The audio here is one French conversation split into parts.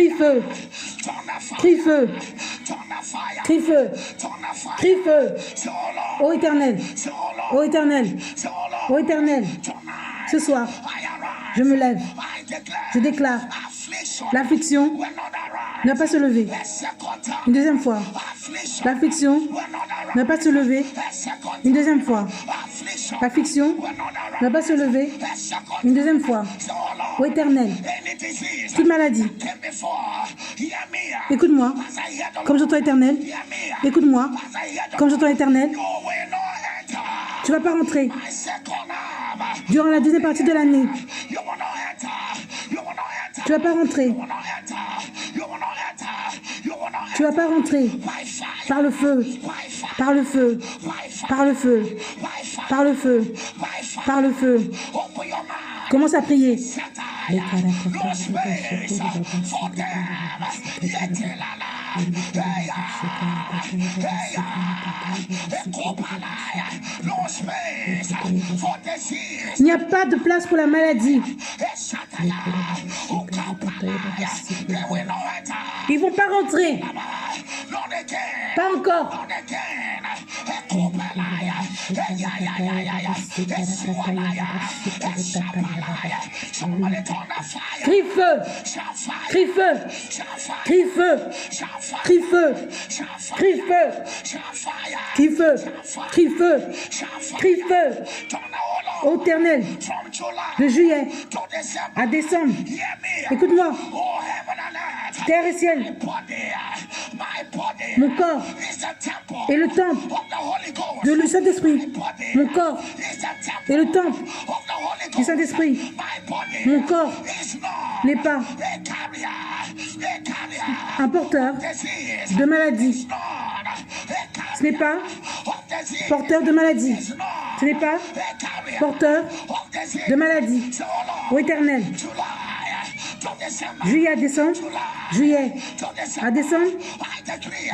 Crie feu. Crie feu. Crie feu. Crie feu. Ô Éternel. Ô Éternel. Ô Éternel. Ce soir, je me lève. Je déclare. L'affliction ne va pas se lever. Une deuxième fois. L'affliction ne va pas se lever. Une deuxième fois. L'affliction ne va pas se lever. Une deuxième fois. Ô Éternel, toute maladie. Écoute-moi. Comme j'entends Éternel. Écoute-moi. Comme j'entends Éternel. Tu ne vas pas rentrer. Durant la deuxième partie de l'année. Tu ne vas pas rentrer. Tu ne vas pas rentrer. Par le feu. Par le feu. Par le feu. Par le feu. Par le feu. Commence à prier. Il n'y a pas de place pour la maladie. Ils ne vont pas rentrer. Pas encore. Crie feu. Crie feu. Crie feu. Crie feu. Crie feu. Crie feu. Crie feu. Crie feu. Ô Éternel, de juillet à décembre, écoute-moi, terre et ciel, mon corps est le temple de le Saint-Esprit, mon corps est le temple du Saint-Esprit, mon corps n'est pas un porteur de maladie, ce n'est pas porteur de maladie, ce n'est pas porteur de maladie. Ô Éternel, juillet à décembre, juillet à décembre,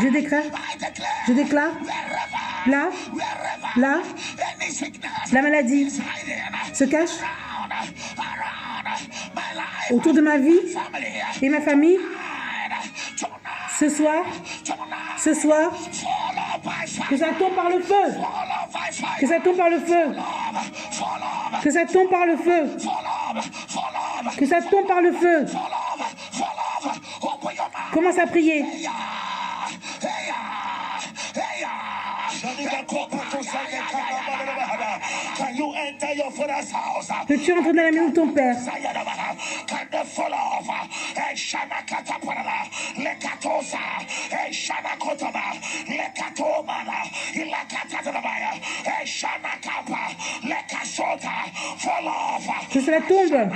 je déclare, là, la maladie se cache autour de ma vie et ma famille. Ce soir, que ça tombe par le feu, que ça tombe par le feu, que ça tombe par le feu, que ça tombe par le feu. Commence à prier. Peux-tu entrer dans la maison de ton père? Que cela tombe.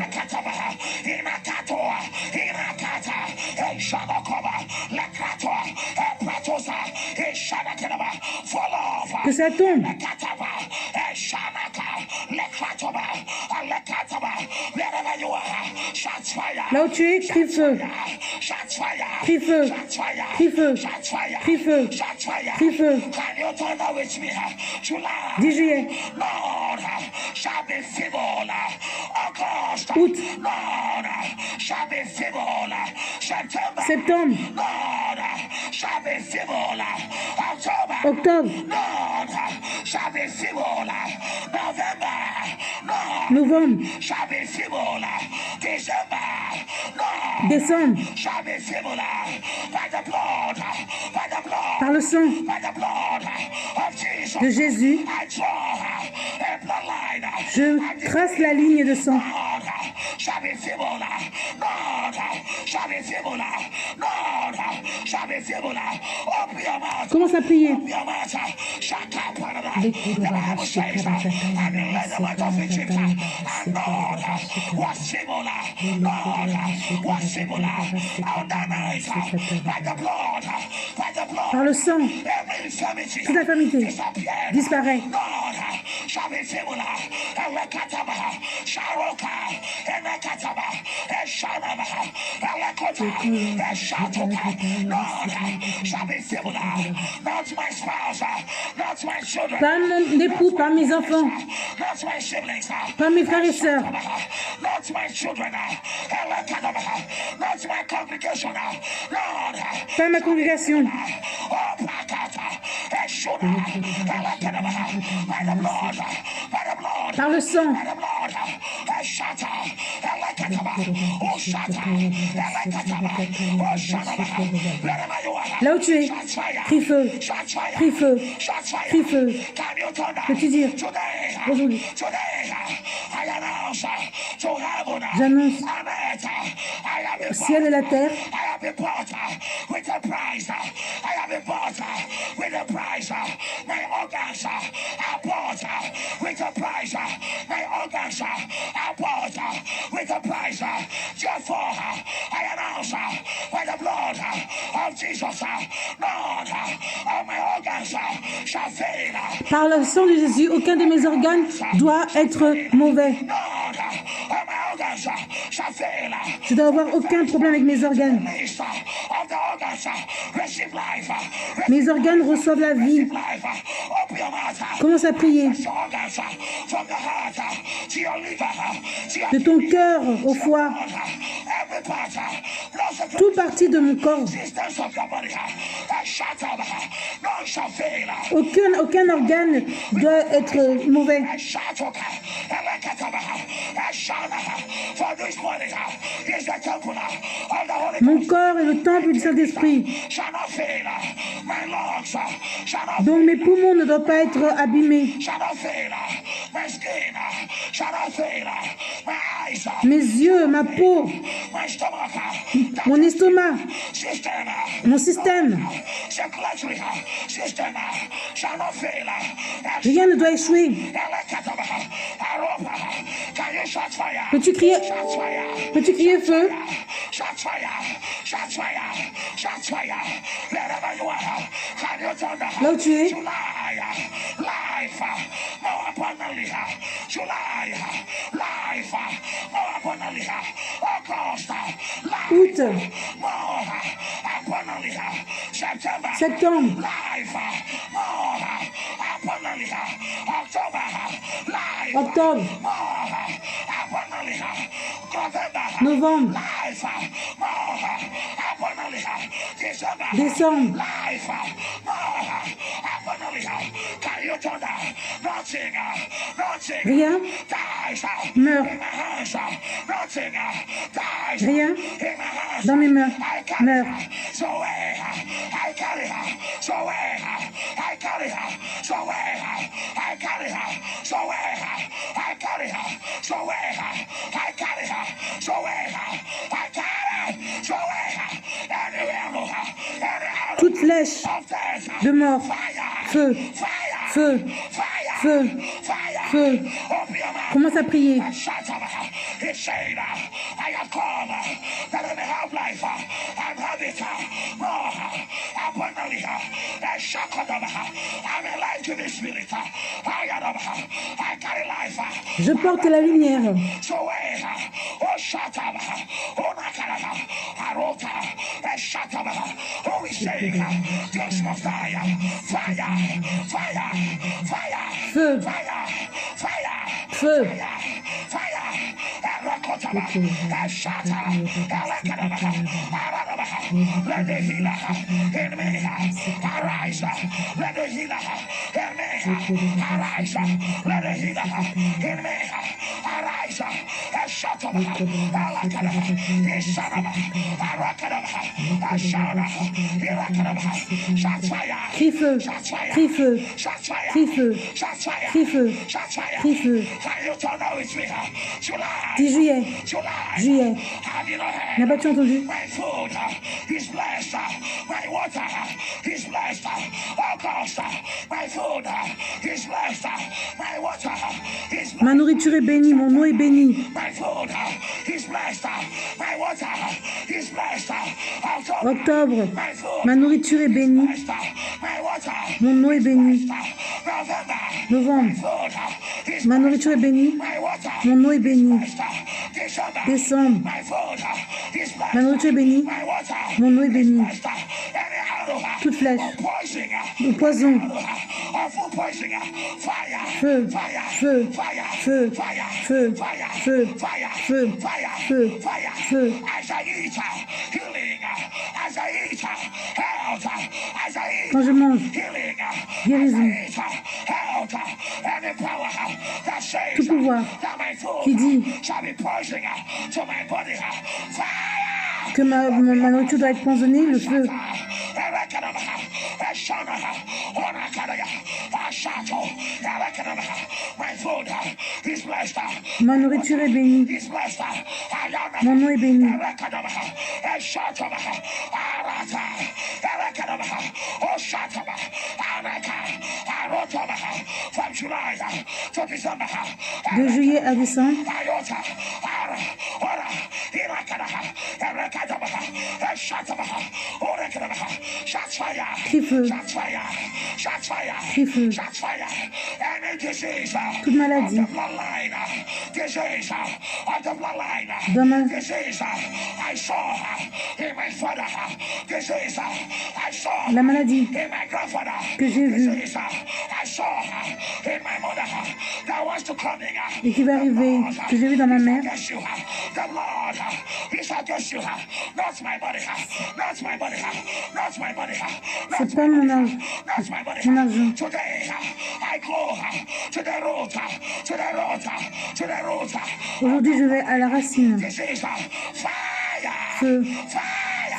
Que ça tombe. Là où tu es, crie feu. Crie feu. Crie feu. Crie feu. Crie feu. 10 juillet. Août. Septembre. Octobre. Novembre. Décembre. Par le sang de Jésus, je trace la ligne de sang. Commence à prier. Par le sang, toute infirmité disparaît. Pas mon époux, pas mes enfants, pas mes frères et sœurs, pas ma congrégation. Par le sang. Là où tu es, crie feu, crie feu, crie feu. Peux-tu dire aujourd'hui? J'annonce au ciel et la terre. Par le sang de Jésus, aucun de mes organes doit être mauvais. Je dois avoir aucun problème avec mes organes. Mes organes reçoivent la vie. Commence à prier. De ton cœur au foie. Toute partie de mon corps. Aucun organe doit être mauvais. Mon corps est le temple du Saint-Esprit. Donc mes poumons ne doivent pas être abîmés. Mes yeux, ma peau, mon estomac, mon système. Rien ne doit échouer. Peux-tu crier feu? Là où tu es. Août. Septembre. Octobre. Novembre. Décembre. Rien meurt. Rien dans mes mains meurt. Toute flèche de mort, feu, feu, feu, feu. Commence à prier. Je porte la lumière. Feu, feu. Let the healer in me arise. Let the healer in me arise. Let the healer in me arise. Shut up. Crie feu, crie feu, crie feu, crie feu, crie feu. 10 juillet, juillet. N'as pas-tu entendu? Ma nourriture est bénie, mon eau est bénie. Octobre, ma nourriture est bénie, mon eau est bénie. Novembre, Ma nourriture est bénie. Mon eau est bénie. Décembre. Ma nourriture est bénie. Mon eau est bénie. Toute flèche ou poison. Feu, feu, feu, feu, feu, feu, feu, feu. Quand je mange, guérison, tout pouvoir qui dit que ma nourriture doit être poisonnée, le feu. Ma nourriture est bénie. Mon nom est béni. De juillet à décembre, crie feu, crie feu, toute maladie, dans ma la maladie que j'ai vue et qui va arriver, que j'ai vu dans ma mère, c'est pas mon argent. Aujourd'hui, je vais à la racine. Feu,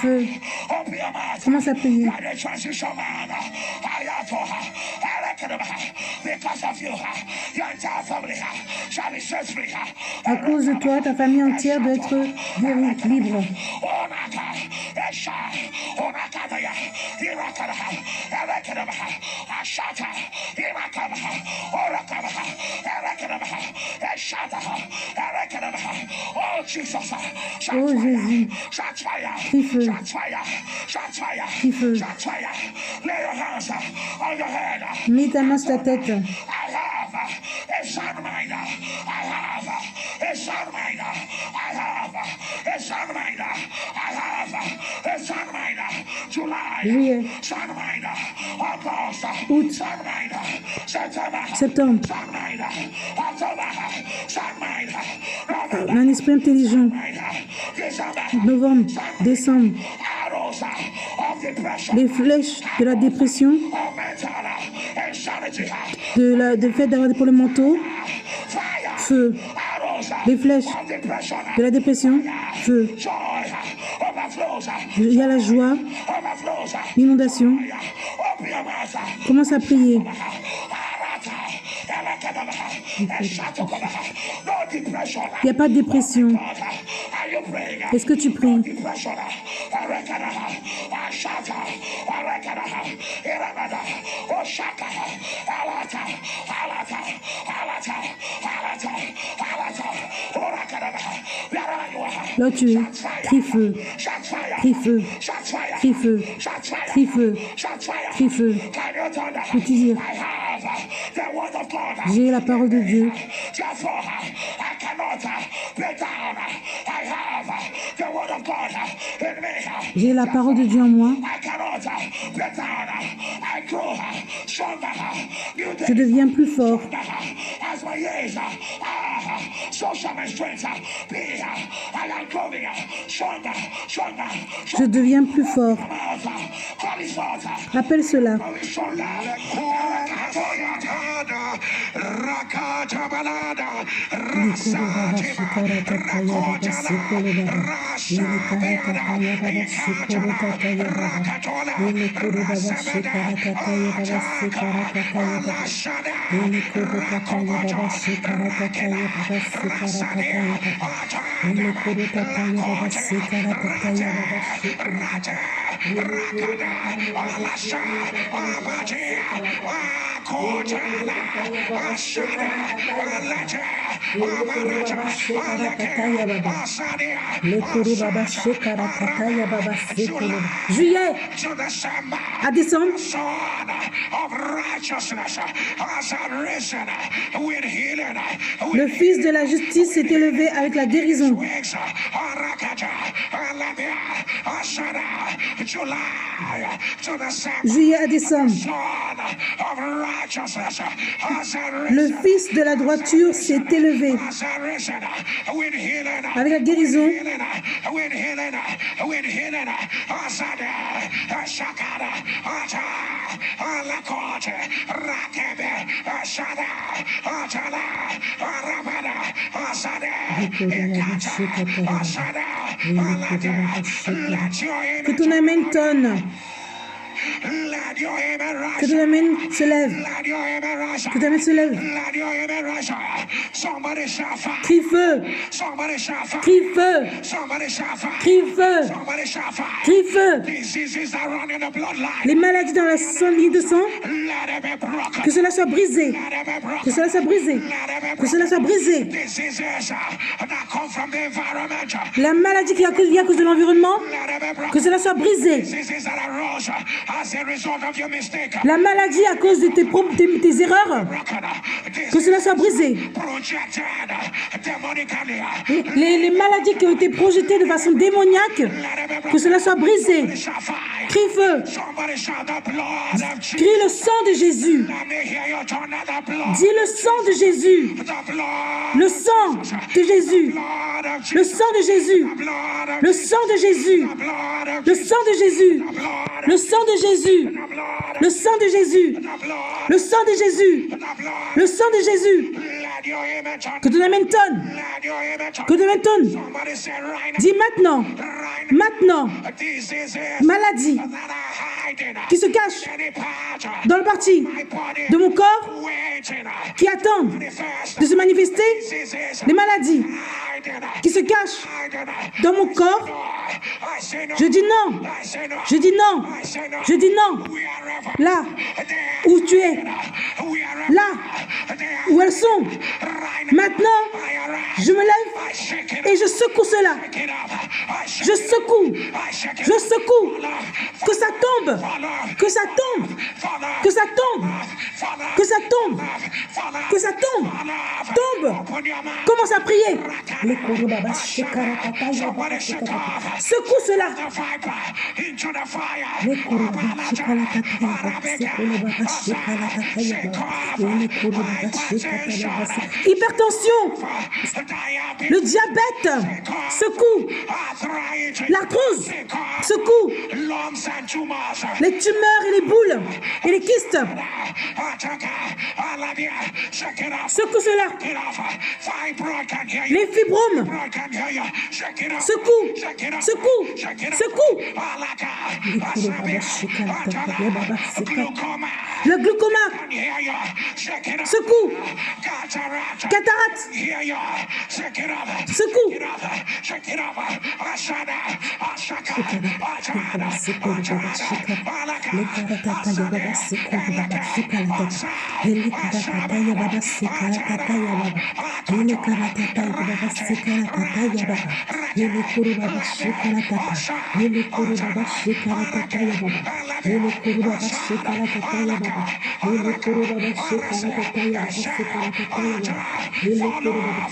feu. Commence à prier. À cause de toi, ta famille entière doit être libre. Oh Jésus, crie feu, crie feu. Mets ta main sur ta tête. Juillet, août, septembre. Un esprit intelligent. Novembre, décembre. Les flèches de la dépression, de fait d'avoir des problèmes mentaux, feu. Les flèches de la dépression, feu. Il y a la joie, l'inondation. Commence à prier. Il n'y a pas de dépression. Est-ce que tu pries? Là tu es, crie feu, crie feu, crie feu, crie feu, crie feu. Peux-tu dire, j'ai la parole de Dieu. J'ai la parole de Dieu en moi. Je deviens plus fort. Je deviens plus fort. Appelle cela. Juillet à décembre, le Fils de la justice s'est élevé avec la guérison. Juillet à décembre, le Fils de la droiture s'est élevé avec la guérison. Que ton amen tonne. Que ton amen se lève. Que ton amen se lève. Crie feu. Crie feu. Crie feu. Crie feu. Les maladies dans la ligne de sang, que cela soit brisé. Que cela soit brisé. Que cela soit brisé. La maladie qui est à cause de l'environnement, que cela soit brisé. La maladie à cause de tes erreurs, que cela soit brisé. Les maladies qui ont été projetées de façon démoniaque, que cela soit brisé. Crie feu. Crie le sang de Jésus. Dis le sang de Jésus. Le sang de Jésus. Le sang de Jésus. Le sang de Jésus. Le sang de Jésus. Le sang de Jésus. Le sang de Jésus. Le sang de Jésus. Le sang de Jésus. Que ton amen tonne. Que ton amen tonne. Dis maintenant. Maintenant. Maladie qui se cache dans le parti de mon corps qui attendent de se manifester. Les maladies qui se cachent dans mon corps. Je dis non. Je dis non. Je dis non. Là où tu es. Là où elles sont. Maintenant, je me lève et je secoue cela. Je secoue. Je secoue. Que ça tombe. Que ça tombe. Que ça tombe. Que ça tombe. Que ça tombe. Tombe. Commence à prier. Secoue cela. Hypertension. Le diabète. Secoue. L'arthrose. Secoue. Les tumeurs et les boules et les kystes. Secoue cela. Les fibromes. Secoue. Secoue. Secoue. Le glucoma. Secoue. Cataracte. Secoue.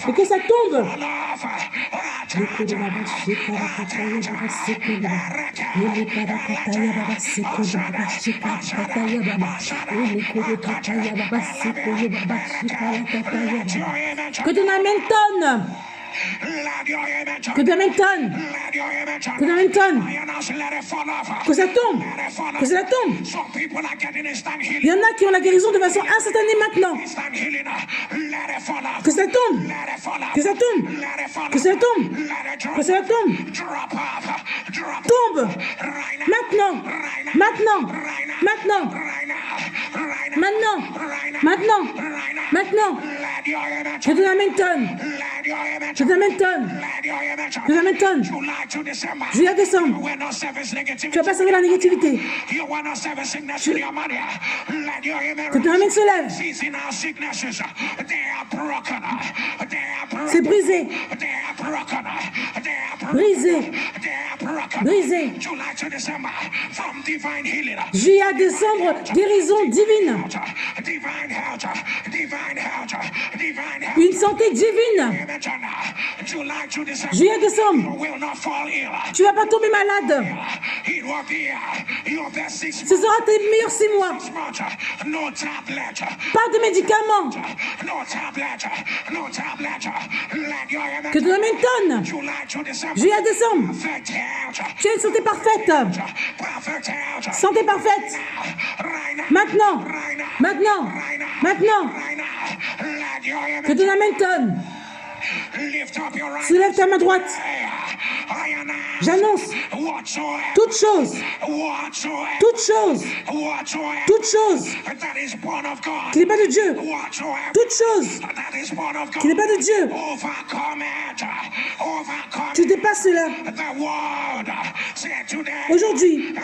Et que ça tombe. Que ton amen tonne. Que ton amen tonne. Que ton amen tonne. Que ça tombe. Que ça tombe. Il y en a qui ont la guérison de façon instantanée maintenant. Que ça tombe. Que ça tombe. Que ça tombe. Que ça tombe. Tombe. Maintenant. Maintenant. Maintenant. Maintenant. Maintenant. Maintenant. Je te l'amène tonne. Je te l'amène tonne. Je te l'amène tonne. Juillet à décembre. Tu vas pas servir la négativité. Que ton amen se lève. C'est brisé. Brisé. Brisé. Juillet à décembre, guérison divine. Une santé divine. Juillet à décembre. Tu vas pas tomber malade. Ce sera tes meilleurs 6 mois. Pas de médicaments. Que ton amen tonne. Juillet à décembre. Tu as une santé parfaite. Santé parfaite. Maintenant. Maintenant. Maintenant. Que ton amen tonne. Soulève ta main droite. J'annonce toute chose, toute chose, toute chose qui n'est pas de Dieu, toute chose qui n'est pas de Dieu. Tu dépasses cela. Aujourd'hui,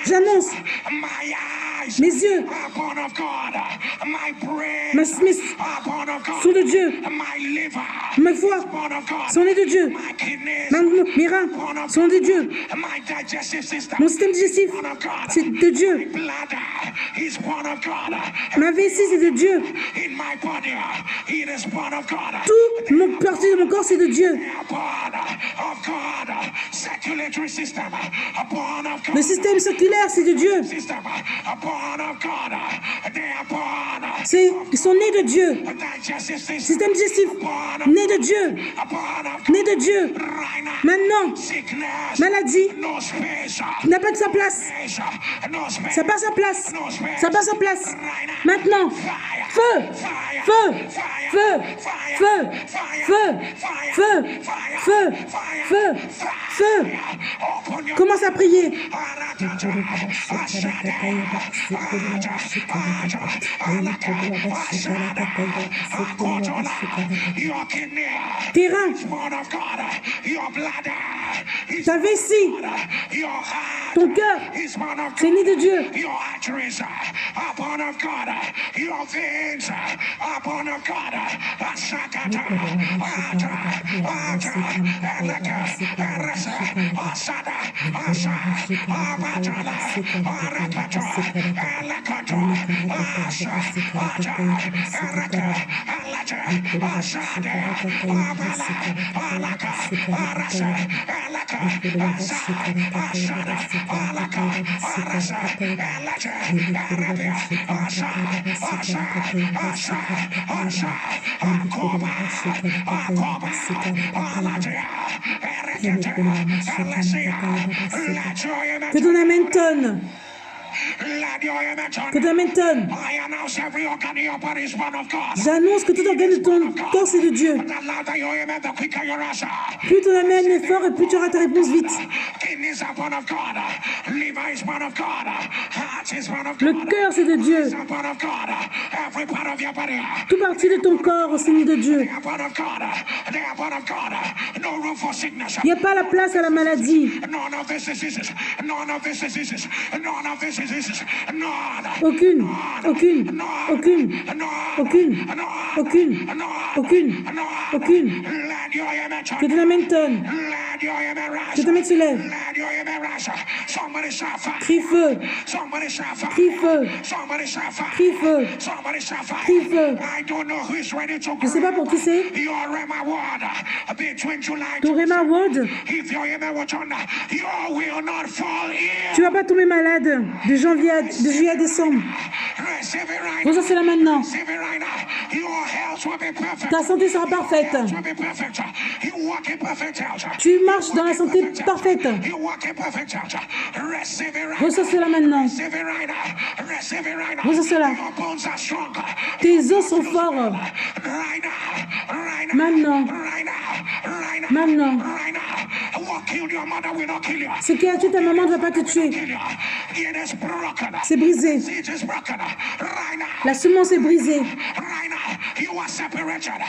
j'annonce mes yeux, sont de Dieu. Mes foies sont nés de Dieu. Mes reins sont de Dieu. Mon système digestif, c'est de Dieu. Ma vessie, c'est de Dieu. Tout mon partie de mon corps, c'est de Dieu. Le système circulaire, c'est de Dieu. Ils sont nés de Dieu. Système digestif, né de Dieu. Né de Dieu. Maintenant, maladie n'a pas de sa place. Ça passe sa place. Ça passe sa place. Maintenant, feu, feu, feu, feu, feu, feu, feu, feu, feu. Commence à prier. Tes reins, ta vessie, ton cœur, c'est né de Dieu. Que ton amen tonne. Que ton amen tonne. J'annonce que tout organe de ton corps c'est de Dieu. Plus ton amen est fort et plus tu auras ta réponse vite. Le cœur c'est de Dieu. Toute partie de ton corps c'est de Dieu. Il n'y a pas la place à la maladie. Aucune, aucune, aucune, aucune, aucune, aucune, aucune. Que ton amen tonne. Que ton amen se lève. Crie feu. Crie feu. Crie feu. Crie feu. Je ne sais pas pour qui c'est. Ton Rhema Word. Tu ne vas pas tomber malade de juillet à décembre. Reçois cela maintenant. Ta santé sera parfaite. Tu marches dans la santé parfaite. Reçois cela maintenant. Reçois cela. Tes os sont forts. Maintenant. Maintenant. Ce qui a tué ta maman ne va pas te tuer. C'est brisé. La semence est brisée.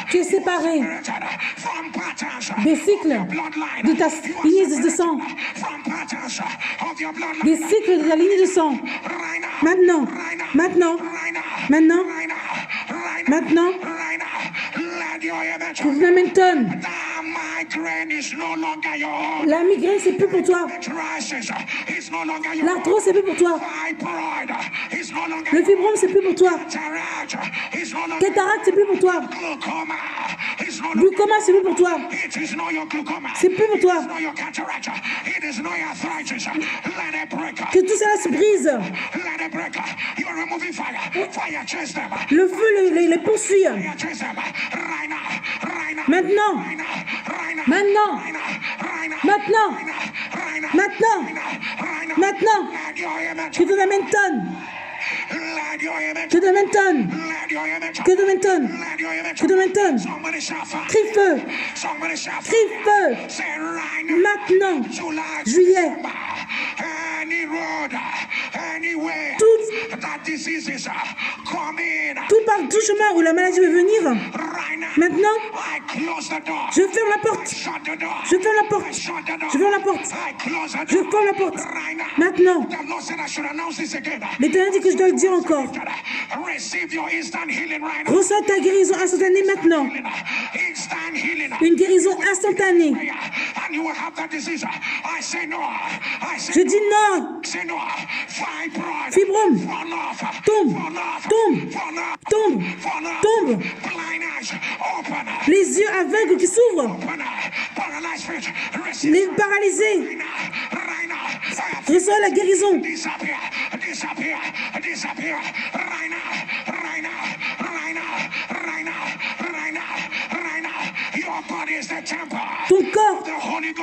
Tu es séparé des cycles de ta lignée de sang. Des cycles de la lignée de sang. Maintenant, maintenant, maintenant, maintenant, Momentum. La migraine, c'est plus pour toi. L'arthrose, c'est plus pour toi. Le fibrome, c'est plus pour toi. Cataracte, c'est plus pour toi. Glucoma, c'est plus pour toi. C'est plus pour toi. Que tout cela se brise. Le feu les poursuit. Maintenant. Maintenant. Maintenant. Maintenant. Maintenant. Que de la mentonne. Que de mentonne. Que de mentonne. Que de mentonne. Crie feu. Crie feu. Maintenant. Juillet. Tout chemin où la maladie veut venir. Maintenant, je ferme la porte. Je ferme la porte. Je ferme la porte. Je ferme la porte. Maintenant, l'Éternel dit que je dois le dire encore. Reçois ta guérison instantanée maintenant. Une guérison instantanée. Je dis non. Fibrome. Tombe. Tombe. Tombe. Tombe. Les yeux aveugles qui s'ouvrent. Les paralysés. Reçois la guérison. Ton corps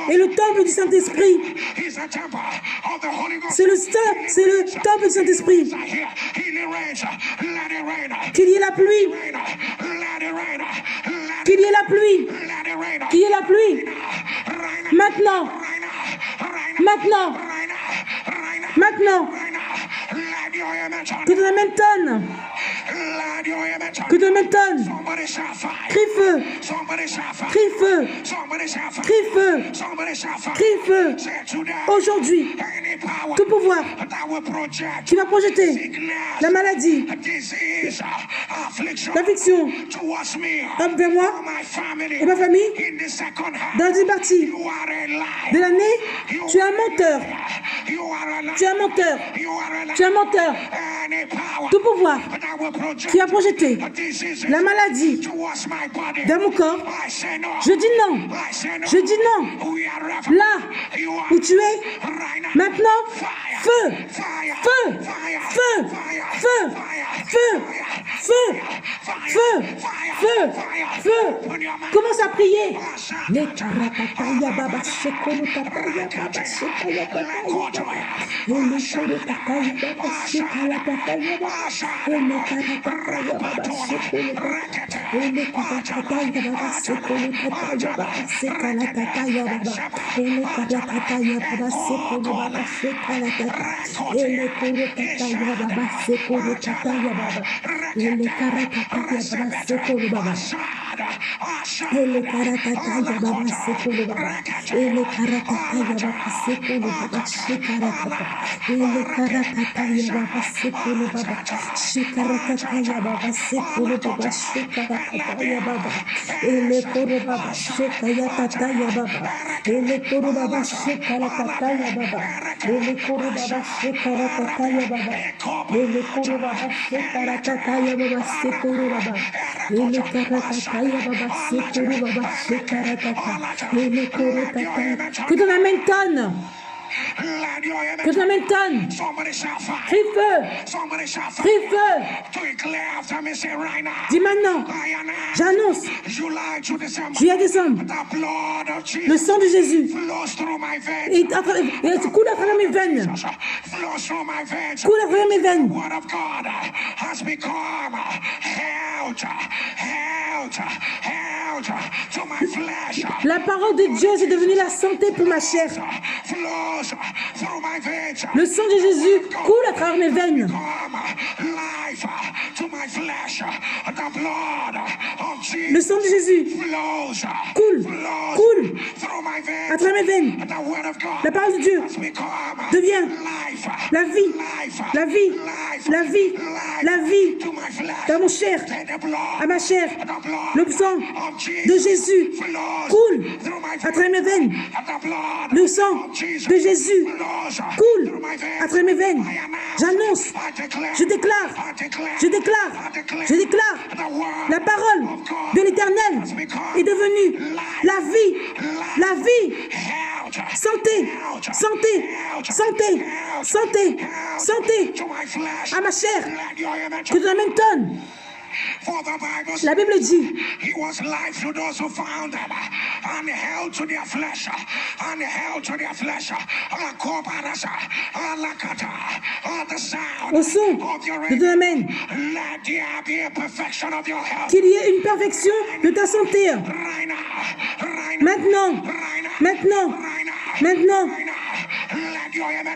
est le temple du Saint-Esprit. C'est le temple du Saint-Esprit. Qu'il y ait la pluie. Qu'il y ait la pluie. Qu'il y ait la pluie. Maintenant. Maintenant. Maintenant. Que de la mentonne. Que de mentonne. Crie feu. Crie feu. Crie feu. Crie feu. Aujourd'hui, tout pouvoir qui va projeter la maladie, l'affliction envers moi et ma famille dans une partie de l'année, tu es un menteur. Tu es un menteur. Tu es un menteur. Tout pouvoir qui a projeté la maladie dans mon corps, je dis non. Je dis non. Là où tu es, maintenant, feu, feu, feu, feu, feu, feu, feu, feu, feu. Commence à prier. Les karakataya baba shekolo kataya baba shekaya kataya. Le shekolo kataya baba shekala kataya baba. Le karakataya baba shekolo kataya. Le karakataya baba shekolo kataya baba shekala kataya baba. Le karakataya baba shekolo baba shekala kataya. Le karakataya baba shekolo kataya baba. Le karakataya baba shekolo baba. Ele karakataya baba sekolo baba. Ele karakataya baba sekolo baba. Shikarakata. Ele karakataya baba sekolo baba. Shikarakataya baba sekolo baba. Shikarakataya baba. Ele koro baba shikayakataya baba. Ele koro baba shikarakataya baba. Ele koro baba shikarakataya baba. Ele koro baba shikarakataya baba sekolo baba. Ele karakataya baba sekolo baba shikarakata. Ele koro kataya. Que de la mentonne. Que de la mentonne. Crie feu. Crie feu. Dis maintenant. J'annonce. Juillet à décembre. Le sang de Jésus coule à travers mes veines. Coule à travers mes veines. La parole de Dieu est devenue la santé pour ma chair. Le sang de Jésus coule à travers mes veines. Le sang de Jésus coule à travers mes veines. La parole de Dieu devient la vie, la vie, la vie, la vie dans mon chair, à ma chair. Le sang de Jésus coule à travers mes veines. Le sang de Jésus coule à travers mes veines. J'annonce, je déclare, la parole de l'Éternel est devenue la vie, santé, santé, santé, santé, santé à ma chair, que de la même tonne. La Bible dit au son de ton amen qu'il y ait une perfection de ta santé. Maintenant, maintenant, maintenant,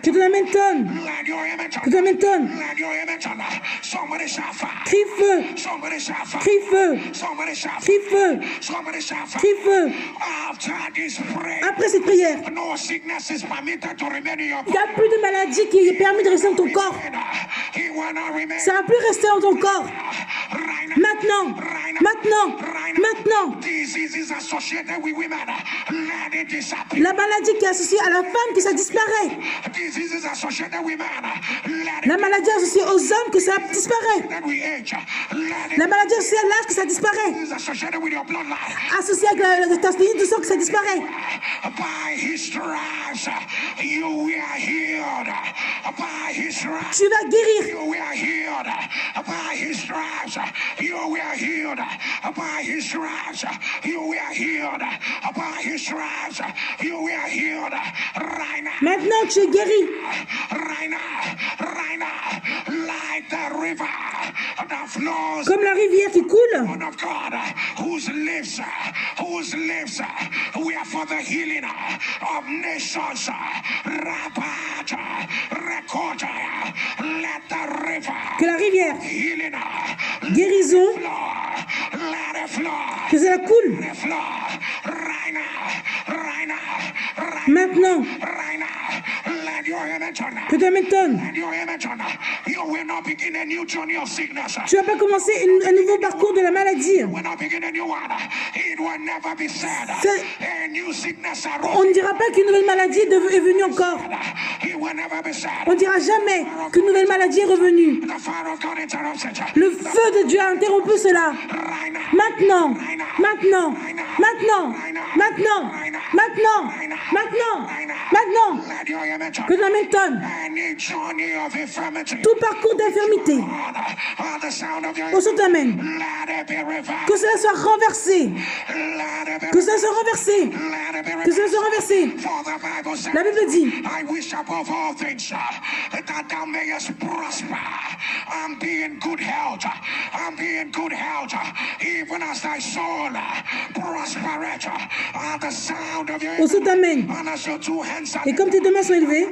que de la même tonne, que de la même tonne. Crie feu, crie feu, crie feu, crie feu. Après cette prière, il n'y a plus de maladie qui est permis de rester dans ton corps. Ça ne va plus rester dans ton corps. Maintenant, maintenant, maintenant. La maladie qui est associée à la femme, que ça disparaît. La maladie associée aux hommes, que ça disparaît. La maladie associée à l'âge, que ça disparaît. Associée avec ta ligne de sang, que ça disparaît. Tu vas guérir. Maintenant tu es guéri. Comme la rivière qui coule. Que la rivière, guérison, que ça coule. Maintenant, que tu m'étonnes. Tu vas pas commencer un nouveau parcours de la maladie. On ne dira pas qu'une nouvelle maladie est venue encore. On ne dira jamais qu'une nouvelle maladie est revenue. Le feu de Dieu a interrompu cela. Maintenant, maintenant, maintenant, maintenant, maintenant, maintenant, maintenant, que de la même tonne, tout parcours d'infirmité, au son t'amène, que cela soit renversé, que cela soit renversé, que cela soit renversé. La Bible dit, au son t'amène, et comme tes deux mains sont élevées,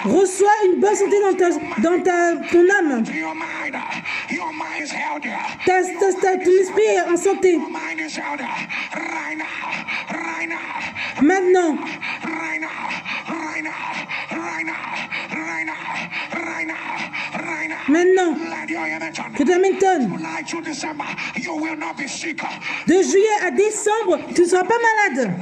reçois une bonne santé dans ton âme. Ton esprit est en santé. Maintenant, maintenant, que tu m'étonnes. De juillet à décembre, tu ne seras pas malade.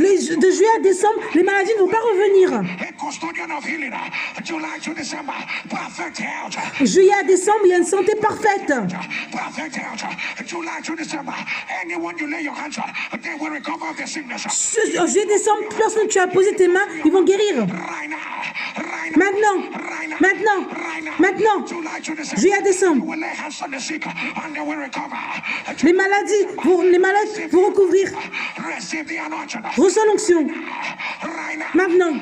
De juillet à décembre, les maladies ne vont pas revenir. Juillet à décembre, il y a une santé parfaite. Juillet à décembre, personne tu as posé tes mains, ils vont guérir. Maintenant. Maintenant. Maintenant. Juillet à décembre. Les malades vont recouvrir. Reçois l'onction. Maintenant.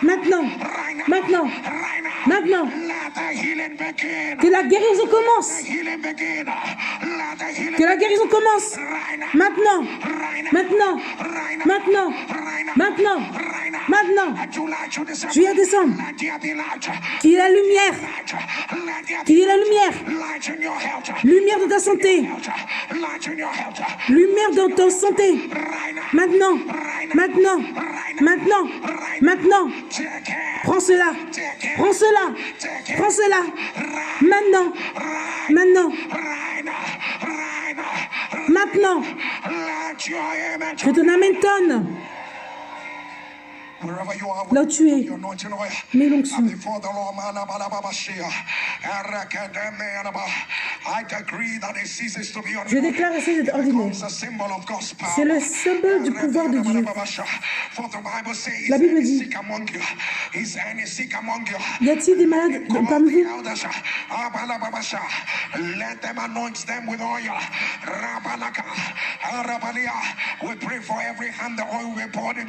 Maintenant. Maintenant. Maintenant. Que la guérison commence. Que la guérison commence. Maintenant. Maintenant. Maintenant. Maintenant. Maintenant. Juillet à décembre. Qu'il y ait la lumière. Qu'il y ait la lumière. Lumière dans ta santé. Lumière dans ta santé. Maintenant. Maintenant. Maintenant. Maintenant. Prends cela. Prends cela. Prends cela. Maintenant. Maintenant. Maintenant. Je te amen tonne. Là où tu es, mets l'onction. Je déclare ici d'être ordinaire. C'est le symbole du pouvoir de Dieu. La Bible dit, y a-t-il des malades parmi vous?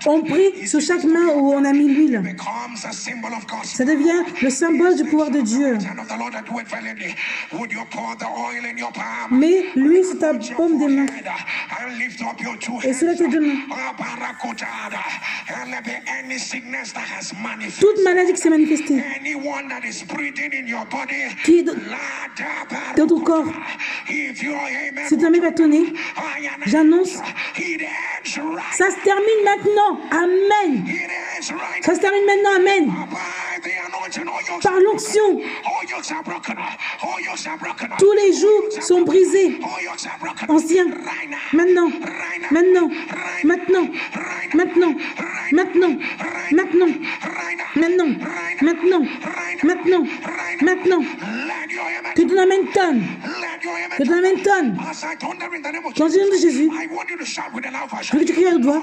On prie sur chaque main où on a mis l'huile. Ça devient le symbole du pouvoir de Dieu. Mais l'huile sur ta paume des mains. Et sur tes deux mains. Toute maladie qui s'est manifestée, qui est dans ton corps, si ta main va tonner, j'annonce, ça se termine maintenant. Amen. Ça se termine maintenant. Amen. Par l'onction, tous les jours sont brisés. Anciens, maintenant, maintenant, maintenant, maintenant, maintenant, maintenant, maintenant, maintenant, maintenant, maintenant. Que ton amen tonne. Que ton amen tonne. Dans le nom de Jésus, je veux que tu cries à haute voix.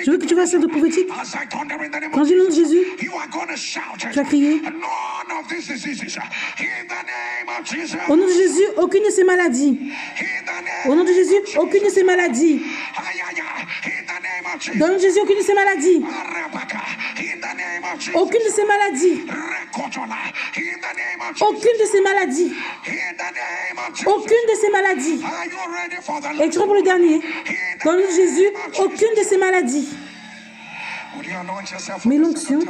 Je veux que tu fasses un de prophétique. Dans le nom de Jésus, tu vas crier. Au nom de Jésus, aucune de ces maladies. Au nom de Jésus, aucune de ces maladies. Dans le nom de Jésus, aucune de ces maladies. Aucune de ces maladies. Aucune de ces maladies. Aucune de ces maladies. Et tu prends pour le dernier. Dans le nom de Jésus, aucune de ces maladies. Mets l'onction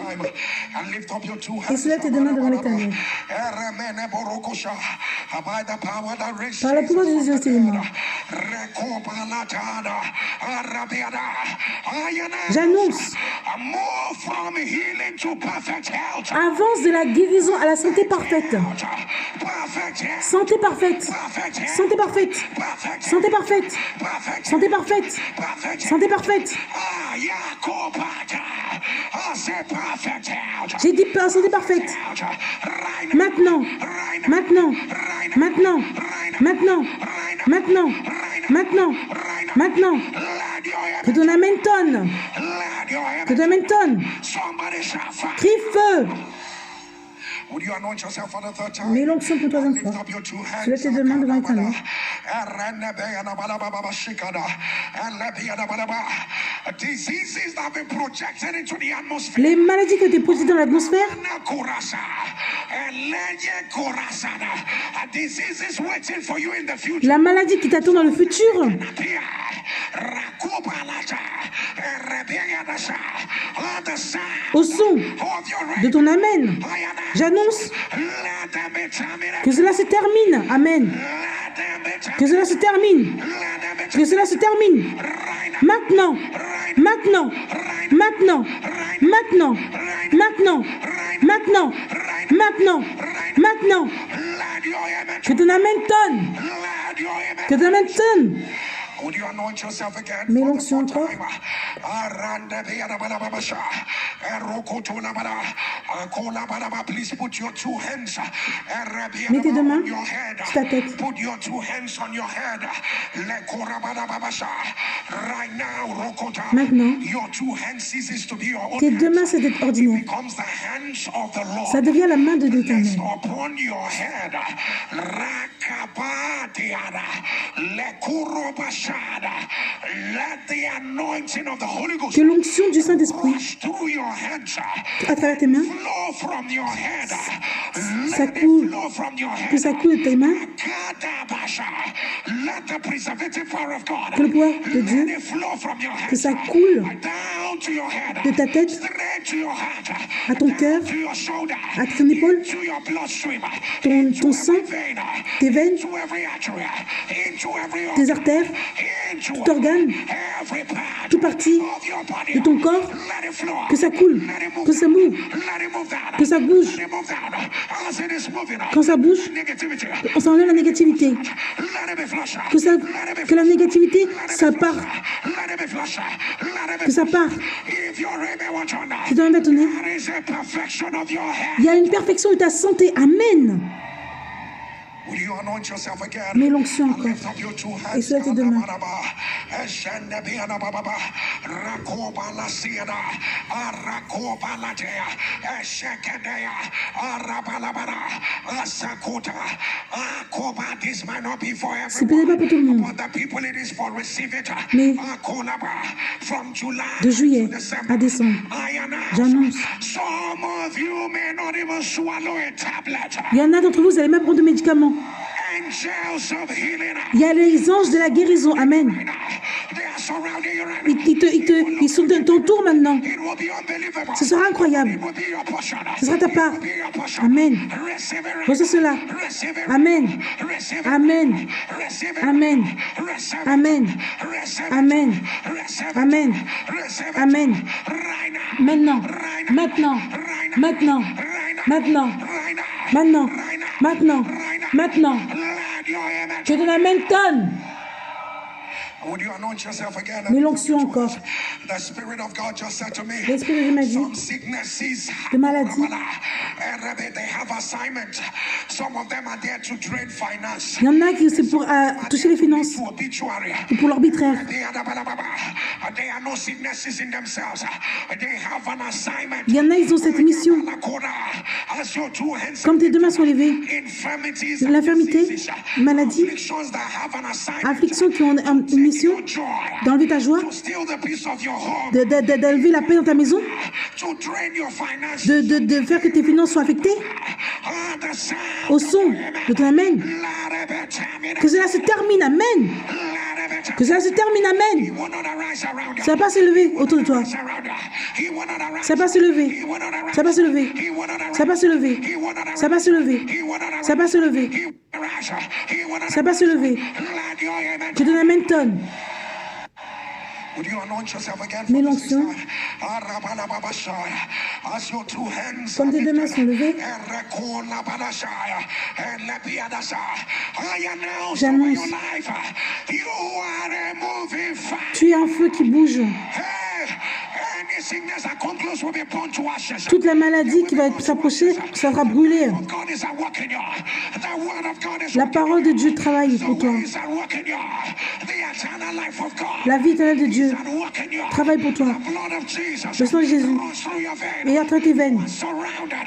et soulève tes deux mains devant l'Éternel. Par le pouvoir de Jésus, enseignement. J'annonce, avance de la guérison à la santé parfaite. Santé parfaite. Santé parfaite. Santé parfaite. Santé parfaite. Santé parfaite. J'ai dit santé parfaite. Maintenant. Maintenant. Maintenant. Maintenant. Maintenant. Maintenant. Maintenant. Que ton amen tonne. Que ton amen tonne. Crie feu. Mets l'onction pour troisième fois. Soulève tes deux mains devant l'Éternel. Les maladies qui ont été projetées dans l'atmosphère, la maladie qui t'attend dans le futur, au son de ton amen, j'annonce que cela se termine. Amen. Que cela se termine. Que cela se termine. Maintenant. Maintenant. Maintenant. Maintenant. Maintenant. Maintenant. Maintenant. Maintenant. Que ton amen tonne. Que ton amen tonne. Mets l'onction encore. Please put your two hands. Mets tes deux mains sur ta tête. Put your two hands on your head. Right now, Rokota. Maintenant, Your two hands ceases to be your own tes deux mains, c'est d'être ordinaire. becomes the hands of the Lord. Ça devient la main de l'Éternel. Upon your head. Rakabatiada. Lekurobashada. Let the anointing of the Holy Ghost Que l'onction du Saint-Esprit, rush through your hands. à travers tes mains, Flow from your head. ça Let it coule, flow from your que head. ça coule de tes mains, Let the preservative power of God que le pouvoir de Dieu, let it flow from your head que ça coule down to your head, de ta tête straight to your heart, à ton cœur, to your shoulder, à ton épaule, to your bloodstream, ton sang, vein, tes veines, to every artery, into every tes artères, into tout organe, every part toute partie of your body. de ton corps, Let it flow. que ça coule, que ça move, Let it move down. que ça bouge. Let it move down. As it is moving, Quand ça bouge, negativity. on s'enlève la négativité. Let it be flushed. Que la négativité, ça part, Let it be flushed. Let it que be ça part. If you're able to turn Tu dois me donner. there is a perfection of your head. Il y a une perfection de ta santé. Amen. Will you anoint yourself again? Mets l'onction And encore. lift up your two hands. Et soulève tes deux mains. C'est peut-être pas pour tout le monde. Mais de juillet à décembre, j'annonce. Il y en a d'entre vous, vous allez même prendre de médicaments. Il y a les anges de la guérison. Amen. Ils sont de ton tour maintenant. Ce sera incroyable. Ce sera ta part. Amen. Reçois cela. Amen. Amen. Amen. Amen. Amen. Amen. Amen. Maintenant. Maintenant. Maintenant. Maintenant. Maintenant. Maintenant. Maintenant. Que de la même tonne. Mais l'onction encore. L'Esprit de Dieu m'a dit de maladies. Il y en a qui c'est pour toucher les finances ou pour l'arbitraire. Il y en a, ils ont cette mission. Comme tes deux mains sont levées, l'infirmité, maladie, affliction qui ont une mission d'enlever ta joie, d'élever la paix dans ta maison, de faire que tes finances soient affectées. Au son de ton Amen. Que cela se termine. Amen. Que cela se termine. Amen. Ça va pas se lever autour de toi. Ça va pas se lever. Ça va pas se lever. Ça va pas se lever. Ça va pas se lever. Ça va pas se lever. Ça va pas se lever. Je donne Amen tonne. Mets l'onction. Comme tes deux mains sont levées, j'annonce. Tu es un feu qui bouge. Toute la maladie qui va s'approcher, ça sera brûlée. La parole de Dieu travaille pour toi. La vie éternelle de Dieu travaille pour toi. Le sang de Jésus est à travers tes veines.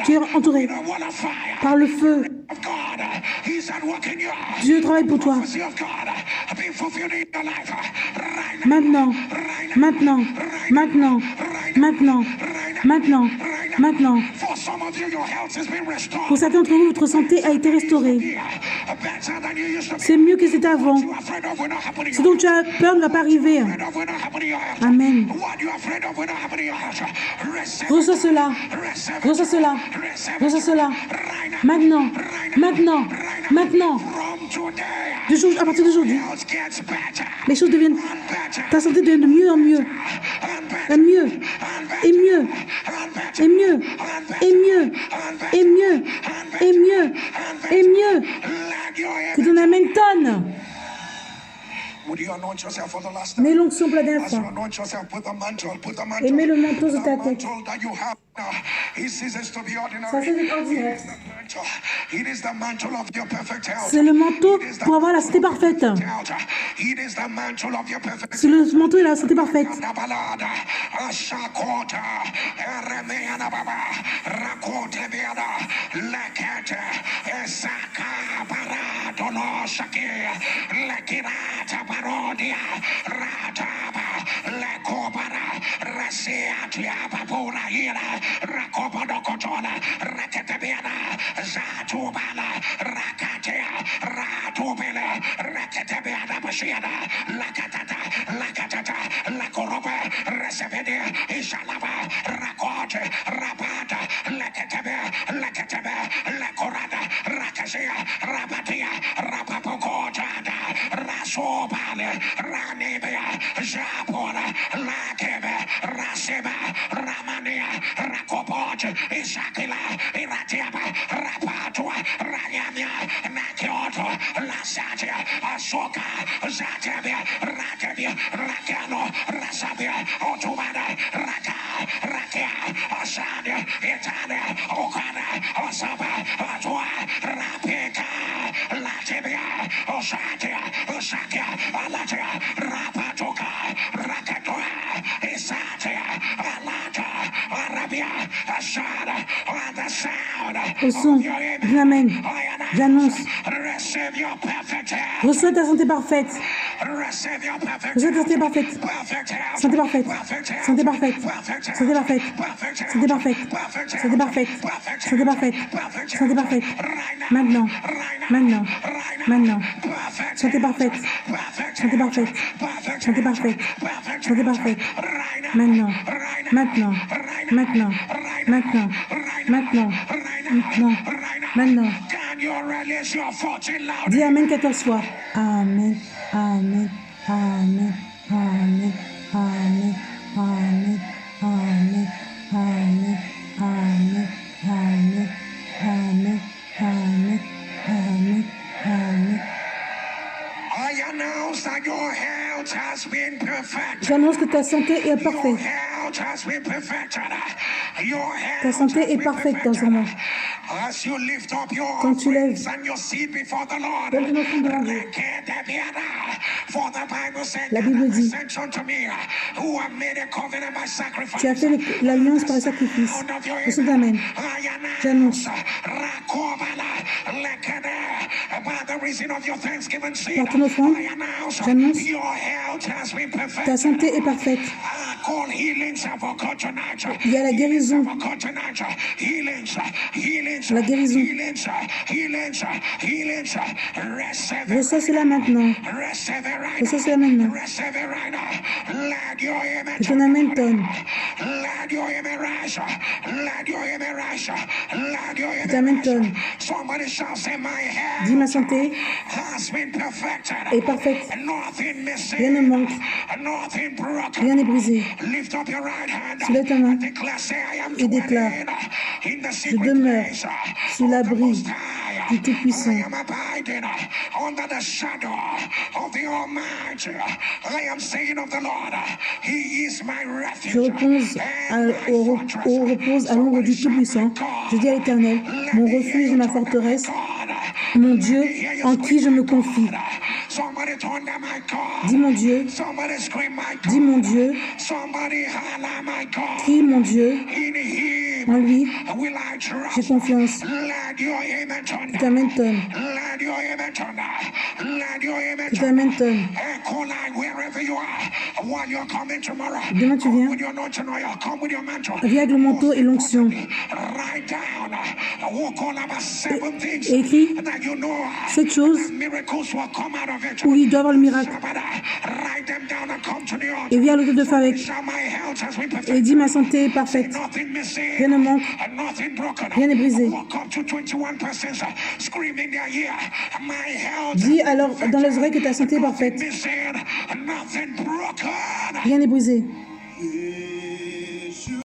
Tu es entouré par le feu. Dieu travaille pour toi. Maintenant, maintenant, maintenant, maintenant, maintenant, maintenant. Pour certains d'entre vous, votre santé a été restaurée. C'est mieux que c'était avant. Ce dont tu as peur ne va pas arriver. Amen. Reçois cela. Reçois cela. Reçois cela. Maintenant. Maintenant. Maintenant. À partir d'aujourd'hui, les choses deviennent... Ta santé devient de mieux en mieux. Et mieux. Et mieux. Et mieux. Et mieux. Et mieux. Et mieux. Et mieux. Que ton Amen tonne. Mets l'onction pour la dernière fois. Et mets le manteau sur ta tête. Ça, c'est ordinaire. C'est le manteau pour avoir la santé parfaite. C'est le manteau de la santé parfaite. Au son, je l'amène, j'annonce. Reçois ta santé parfaite. Reçois ta santé parfaite. Santé parfaite. Santé parfaite. Santé parfaite. Santé parfaite. Santé parfaite. Santé parfaite. Santé parfaite. Maintenant. Maintenant. Maintenant. Santé parfaite. Santé parfaite. Santé parfaite. Santé parfaite. Maintenant. Maintenant. Maintenant. Maintenant. Maintenant. Maintenant. Maintenant. Dis Amen 14 fois. Amen. Amen. Amen. Amen. Amen. Amen. Amen. Amen. Amen. Amen. Amen. Amen. Amen. Amen. J'annonce que ta santé est parfaite. Ta santé est parfaite dans ce moment. Quand tu lèves ton offrande devant Dieu, la Bible dit, tu as fait l'alliance par le sacrifice. Je suis Amen. J'annonce. Par ton offrande, j'annonce, ta santé est parfaite. Il y a la guérison. La guérison. Reçois cela maintenant. Reçois cela maintenant. Que ton Amen tonne. Que ton Amen tonne. Dis ma santé est parfaite. Rien ne manque. Rien n'est brisé. Soulève ta main et déclare: je demeure sous l'abri du Tout-Puissant. Je repose à l'ombre du Tout-Puissant. Je dis à l'Éternel, mon refuge et ma forteresse, mon Dieu en qui je me confie. Dis mon Dieu, dis mon Dieu, crie mon Dieu, en lui, j'ai confiance. Que ta main tonne. Que ta main tonne. Demain tu viens. Viens avec le manteau et l'onction. Et écris 7 choses où il doit avoir le miracle. Et viens à l'autre de feu avec. Et dis ma santé est parfaite. Rien ne manque. Rien n'est brisé. Dis alors dans les oreilles que ta santé est parfaite. Rien n'est brisé.